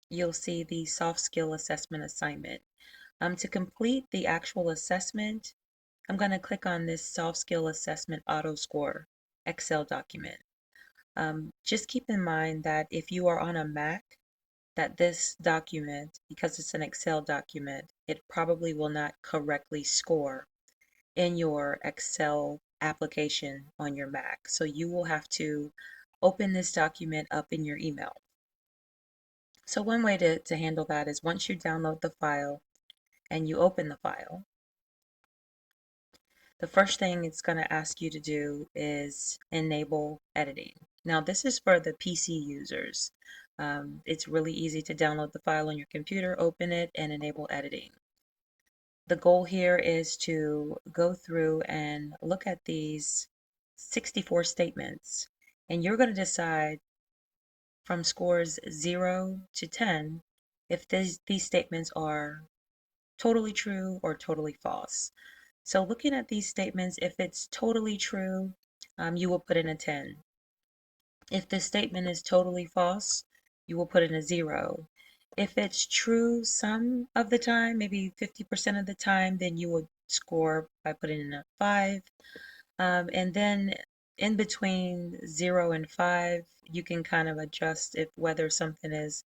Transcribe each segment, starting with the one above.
you'll see the soft skill assessment assignment. To complete the actual assessment, I'm going to click on this soft skill assessment auto score Excel document. Just keep in mind that if you are on a Mac, that this document, because it's an Excel document, it probably will not correctly score in your Excel application on your Mac. So you will have to open this document up in your email. So one way to handle that is once you download the file and you open the file, the first thing it's going to ask you to do is enable editing. Now this is for the PC users. It's really easy to download the file on your computer, open it, and enable editing. The goal here is to go through and look at these 64 statements, and you're going to decide from scores 0 to 10 if these statements are totally true or totally false. So looking at these statements, if it's totally true, you will put in a 10. If the statement is totally false, you will put in a 0. If it's true some of the time, maybe 50% of the time, then you would score by putting in a 5. And then in between 0 and 5, you can kind of adjust if whether something is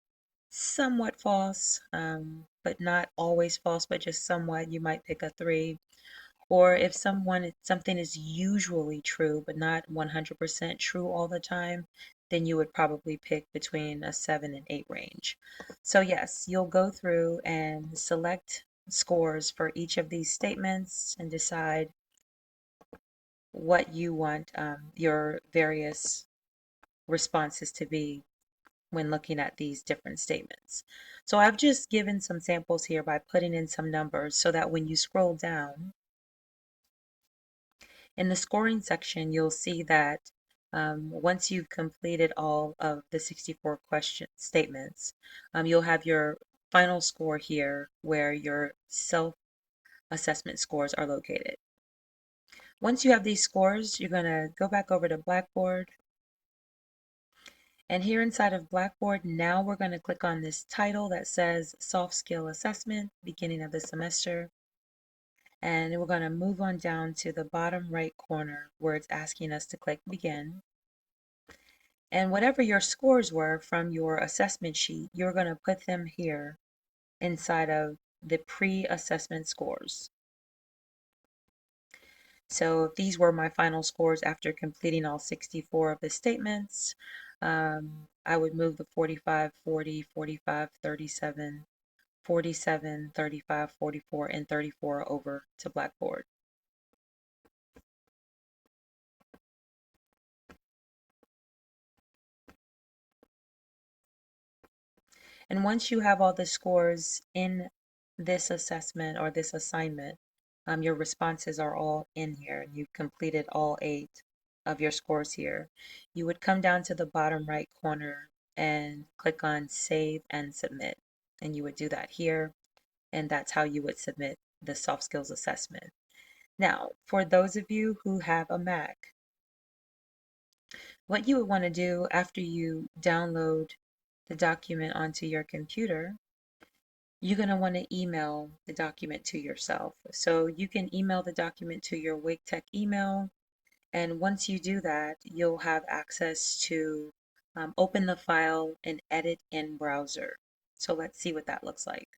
somewhat false, but not always false, but just somewhat. You might pick a 3. Or if something is usually true, but not 100% true all the time, then you would probably pick between a 7 and 8 range. So yes, you'll go through and select scores for each of these statements and decide what you want your various responses to be when looking at these different statements. So I've just given some samples here by putting in some numbers so that when you scroll down, in the scoring section, you'll see that once you've completed all of the 64 question statements, you'll have your final score here where your self-assessment scores are located. Once you have these scores, you're going to go back over to Blackboard. And here inside of Blackboard, now we're going to click on this title that says Soft Skill Assessment, beginning of the semester. And we're going to move on down to the bottom right corner where it's asking us to click Begin. And whatever your scores were from your assessment sheet, you're going to put them here inside of the pre-assessment scores. So if these were my final scores after completing all 64 of the statements, I would move the 45, 40, 45, 37, 47, 35, 44, and 34 over to Blackboard. And once you have all the scores in this assessment or this assignment, your responses are all in here. You've completed all 8 of your scores here. You would come down to the bottom right corner and click on Save and Submit. And you would do that here, and that's how you would submit the soft skills assessment. Now, for those of you who have a Mac, what you would want to do after you download the document onto your computer, you're going to want to email the document to yourself. So you can email the document to your WigTech email, and once you do that, you'll have access to open the file and edit in browser. So let's see what that looks like.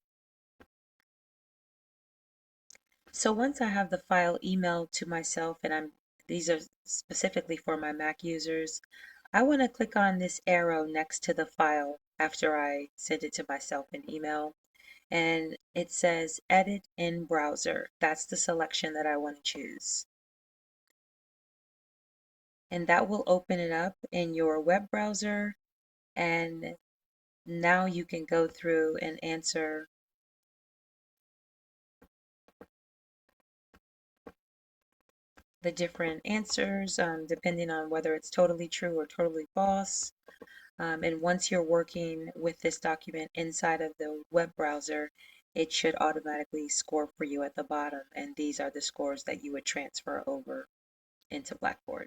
So once I have the file emailed to myself, and these are specifically for my Mac users, I want to click on this arrow next to the file after I send it to myself in email, and it says edit in browser. That's the selection that I want to choose. And that will open it up in your web browser, and now you can go through and answer the different answers depending on whether it's totally true or totally false. And once you're working with this document inside of the web browser, it should automatically score for you at the bottom. And these are the scores that you would transfer over into Blackboard.